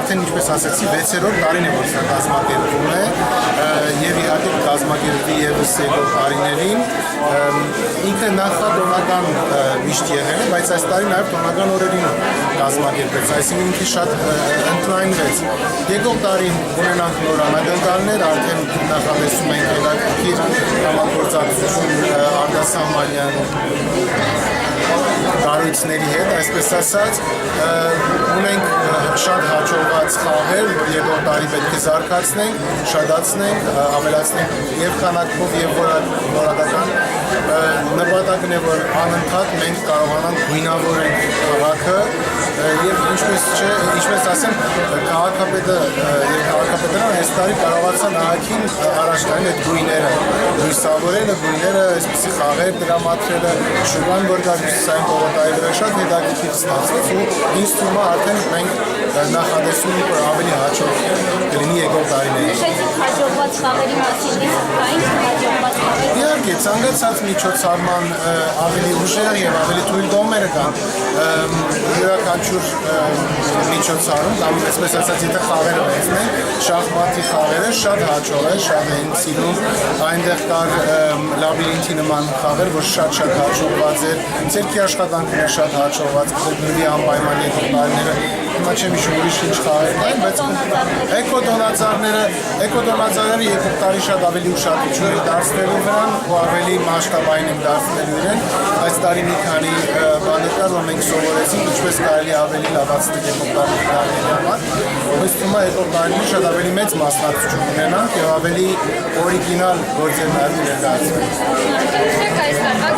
արդեն ինչպես ասացի 6-րդ տարին է որ սա կազմակերպվում է եւ իհարկե կազմակերպվի եւս եկող տարիներին ինքը նախատոնական միշտ եղել է, բայց այս տարի նաեւ տոնական օրերին կազմակերպվեց, այսինքն ինքը շատ ընդլայնվեց։ Եկող տարին ունենանք նոր անակնկալներ, արդեն նախատեսում ենք հետաքրքիր համագործակցություն արտասահմանյան կառույցների հետ, այսպես ասած, ունենք շատ հաջողված խաղեր, որ եկող տարի պետք է զարգացնենք, շատացնենք, ավելացնենք եւ քանակով եւ որակական նպատակն է, որ անընդհատ մենք կարողանանք գույնավորել քաղաքը եւ ինչպես ասեմ, քաղաքապետը եւ քաղաքապետարանը այս տարի կարողացան ահագին առաջ տալ այդ գույները, լույսավորելը, գույները, այսպիսի խաղեր դրամատրելը, շուկան որ կա լույսային պողոտայի վրա շատ հետաքրքիր ստացվեց ու ինձ թվում է արդեն մենք նախադեսում ենք, որ ավելի հաջող կլինի եկող տարիներին։ Նշեցիք հաջողված խաղերի մասին, կային հաջողված խաղեր։ Իհարկե, ցանկացած միջոցառման ավելի ուժեղ եւ ավելի թույլ կողմերը կան։ Յուրաքանչյուր միջոցառում, կամ այսպես ասած, եթե խաղերը վերցնենք, շախմատի խաղերը շատ հաջող է, շատ են սիրում։ Այնտեղ կար լաբիրինթի նման խաղեր, որ շատ հաջողված էր։ Ցերկի աշխատանքները շատ հաջողված, գրի անպայման եկող տարիները։ Հիմա չեմ հիշում ուրիշ ինչ խաղեր կային, բայց էկոդոնացարները եկող տարի շատ ավելի ուշադրություն են դարձնելու վրան ու ավելի մասշտաբային են դարձնելու իրեն։ Այս տարի մի քանի բաներ կար, որ մենք սովորեցինք, ինչպես կարելի ավելի լավացնել եկող տարիների համար։ Ըստ ումա եկող տարիներին շատ ավելի մեծ մասնակցություն ունենանք եւ ավելի օրիգինալ գործեր ներկայացնենք։ Այս տարվա